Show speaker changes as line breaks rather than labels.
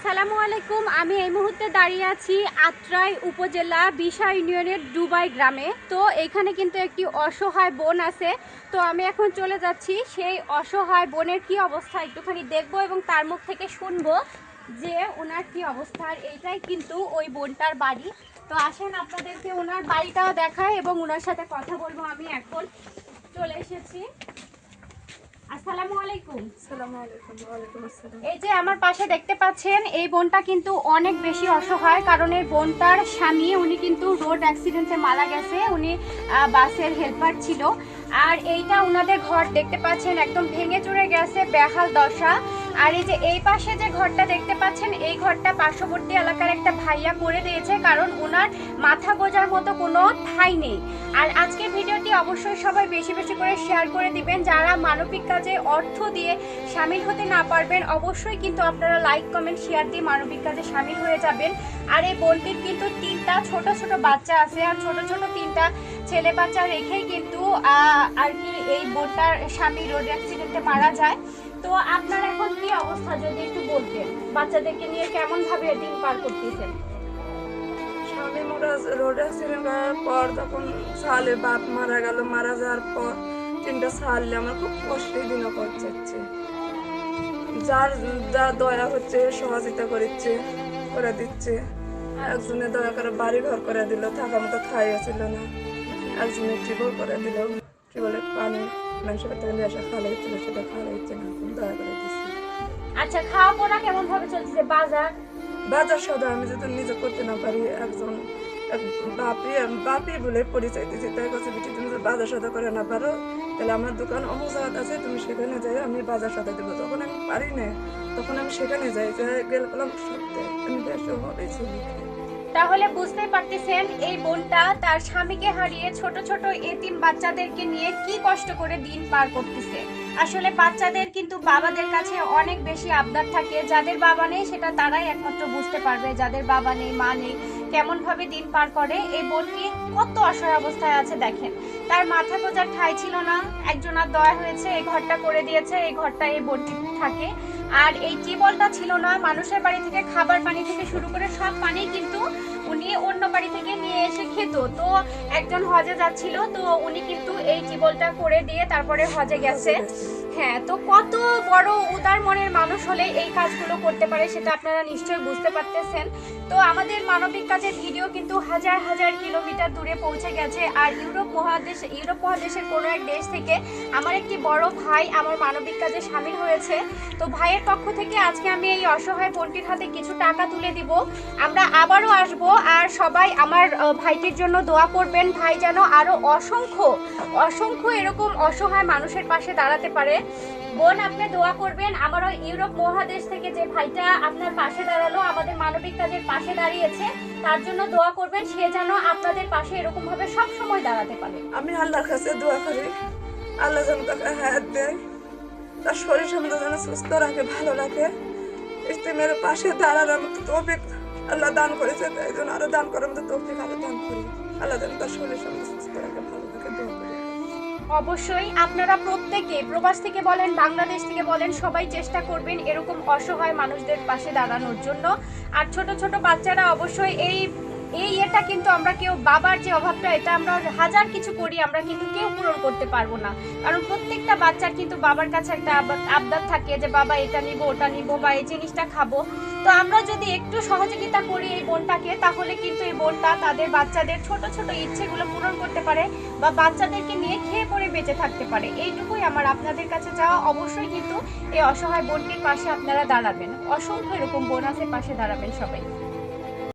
আসসালামু আলাইকুম। আমি এই মুহূর্তে দাঁড়িয়ে আছি আত্রাই উপজেলা বিশা ইউনিয়নের ডুবাই গ্রামে। তো এখানে কিন্তু একটি অসহায় বোন আছে। তো আমি এখন চলে যাচ্ছি সেই অসহায় বোনের কি অবস্থা একটুখানি দেখবো এবং তার মুখ থেকে শুনবো যে ওনার কি অবস্থা। আর এইটাই কিন্তু ওই বোনটার বাড়ি। তো আসেন আপনাদেরকে ওনার বাড়িটাও দেখায় এবং ওনার সাথে কথা বলবো। আমি এখন চলে এসেছি। আসসালামু আলাইকুম।
আসসালামু আলাইকুম। ওয়ালাইকুম আসসালাম।
এই যে আমার পাশে দেখতে পাচ্ছেন এই বোনটা কিন্তু অনেক বেশি অসহায়, কারণ এই বোনটার স্বামী উনি কিন্তু রোড অ্যাক্সিডেন্টে মারা গেছে। উনি বাসের হেল্পার ছিল। আর এইটা ওনাদের ঘর দেখতে পাচ্ছেন একদম ভেঙে চুরে গেছে, বেহাল দশা। আর এই যে এই পাশে যে ঘরটা দেখতে পাচ্ছেন এই ঘরটা পার্শ্ববর্তী এলাকার একটা ভাইয়া করে দিয়েছে, কারণ ওনার মাথা গোজার মতো কোনো ঠাঁই নেই। আর আজকের ভিডিওটি অবশ্যই সবাই বেশি বেশি করে শেয়ার করে দিবেন। যারা মানবিক কাজে অর্থ দিয়ে সামিল হতে না পারবেন অবশ্যই কিন্তু আপনারা লাইক কমেন্ট শেয়ার দিয়ে মানবিক কাজে সামিল হয়ে যাবেন। আর এই বোনটির কিন্তু 3টা ছোট ছোট বাচ্চা আছে, আর ছোট ছোট 3টা ছেলে বাচ্চা রেখেই কিন্তু আর কি এই বোনটার স্বামী রোড অ্যাক্সিডেন্টে মারা যায়। তো আপনার এখন কি অবস্থা যদি একটু বলতেন, বাচ্চাদেরকে নিয়ে কেমন ভাবে দিন পার করতেছেন?
স্বামী রোড অ্যাক্সিডেন্ট করার পর তখন সালে বাপ মারা গেল। মারা যাওয়ার পর 3টা সালে আমার খুব কষ্টের দিনও যাচ্ছে। যার যা দয়া হচ্ছে সহযোগিতা করে দিচ্ছে। একজনে দয়া করে বাড়ি ঘর করে দিল, থাকা মতো খাইয়েছিল না। একজনে টিউবওয়েল করে দিল, টিউবওয়েলের পানি মানুষের থেকে নিয়ে আসা খাওয়া হচ্ছিল, সেটা খাওয়া হচ্ছে না, দয়া করে দিচ্ছে।
আচ্ছা, খাওয়া পড়া কেমন ভাবে চলছে?
বাজার সদা আমি যদি নিজে করতে না পারি, একজন বাপি বলে পরিচয় দিচ্ছি, তাই কাছে বিটি তুমি যদি বাজার সদা করে না পারো তাহলে আমার দোকান অমুক জায়গা আছে, তুমি সেখানে যাই, আমি বাজার সদা দেবো। যখন আমি পারি না তখন আমি সেখানে যাই, গেলাম সত্যি আমি বেশ হবে ছবি।
তাহলে বুঝতেই পারতেছেন এই বোনটা তার স্বামীকে হারিয়ে ছোট ছোট এতিম বাচ্চাদেরকে নিয়ে কি কষ্ট করে দিন পার করতেছে। আসলে বাচ্চাদের কিন্তু বাবাদের কাছে অনেক বেশি আবদার থাকে। যাদের বাবা নেই সেটা তারাই একমাত্র বুঝতে পারবে, যাদের বাবা নেই মা নেই কেমন ভাবে দিন পার করে। এই বোনটি কত অসহায় অবস্থায় আছে দেখেন। তার মাথা গোজার ঠাঁই ছিল না, একজনের দয়া হয়েছে এই ঘরটা করে দিয়েছে, এই ঘরটা এই বোনটি থাকে। আর এই টিউবওয়েলটা ছিল না, মানুষের বাড়ি থেকে খাবার পানি থেকে শুরু করে সব পানি কিন্তু উনি অন্য বাড়ি থেকে নিয়ে এসে খেত। তো একজন হজে যাচ্ছিল, তো উনি কিন্তু এই টিউবওয়েলটা করে দিয়ে তারপরে হজে গেছে। হ্যাঁ, তো কত বড় উদার মনের মানুষ হলে এই কাজগুলো করতে পারে সেটা আপনারা নিশ্চয়ই বুঝতে পারতেছেন। তো আমাদের মানবিক কাজের ভিডিও কিন্তু হাজার হাজার কিলোমিটার দূরে পৌঁছে গেছে। আর ইউরোপ মহাদেশের কোনো এক দেশ থেকে আমার একটি বড় ভাই আমার মানবিক কাজে সামিল হয়েছে। তো ভাইয়ের পক্ষ থেকে আজকে আমি এই অসহায় বোনটির হাতে কিছু টাকা তুলে দিব। আমরা আবারও আসবো, আর সবাই আমার ভাইটির জন্য দোয়া করবেন। ভাই যেন আরো অসংখ্য এরকম অসহায় মানুষের পাশে দাঁড়াতে পারে। বোন, আপনি দোয়া করবেন আমারও ইউরোপ মহাদেশ থেকে যে ভাইটা আপনার পাশে দাঁড়ালো, আমাদের মানবিক কাজের পাশে দাঁড়িয়েছে, তার জন্য দোয়া করবেন। সে যেন আপনাদের পাশে এরকম ভাবে সব সময় দাঁড়াতে পারে।
আমি আল্লাহর কাছে দোয়া করি, আল্লাহ যেন তাকে হায়াত দেয়, তার শরীর সমস্ত যেন সুস্থ রাখে, ভালো রাখে। ইস্তেমের পাশে দাঁড়ানোর মতো তৌফিক আল্লাহ দান করেছে, তাই জন্য আরো দান করার মতো তৌফিক আরো দান করি। আল্লাহ যেন তার শরীর সমস্ত সুস্থ রাখে, ভালো রাখে, দোয়া করি।
অবশ্যই আপনারা প্রত্যেকে প্রবাস থেকে বলেন বাংলাদেশ থেকে বলেন সবাই চেষ্টা করবেন এরকম অসহায় মানুষদের পাশে দাঁড়ানোর জন্য। আর ছোট ছোট বাচ্চারা অবশ্যই এটা কিন্তু আমরা কেউ, বাবার যে অভাবটা এটা আমরা হাজার কিছু করি আমরা কিন্তু কেউ পূরণ করতে পারবো না। কারণ প্রত্যেকটা বাচ্চার কিন্তু বাবার কাছে একটা আবদার থাকে যে বাবা এটা নিব ওটা নিব বা এই জিনিসটা খাবো। তো আমরা যদি একটু সহযোগিতা করি এই বোনটাকে, তাহলে কিন্তু এই বোনটা তাদের বাচ্চাদের ছোট ছোট ইচ্ছেগুলো পূরণ করতে পারে বা বাচ্চাদেরকে নিয়ে খেয়ে পরে বেঁচে থাকতে পারে। এইটুকুই আমার আপনাদের কাছে চাওয়া। অবশ্যই কিন্তু এই অসহায় বোনটির পাশে আপনারা দাঁড়াবেন। অসংখ্য এরকম বোন আছে, পাশে দাঁড়াবেন সবাই।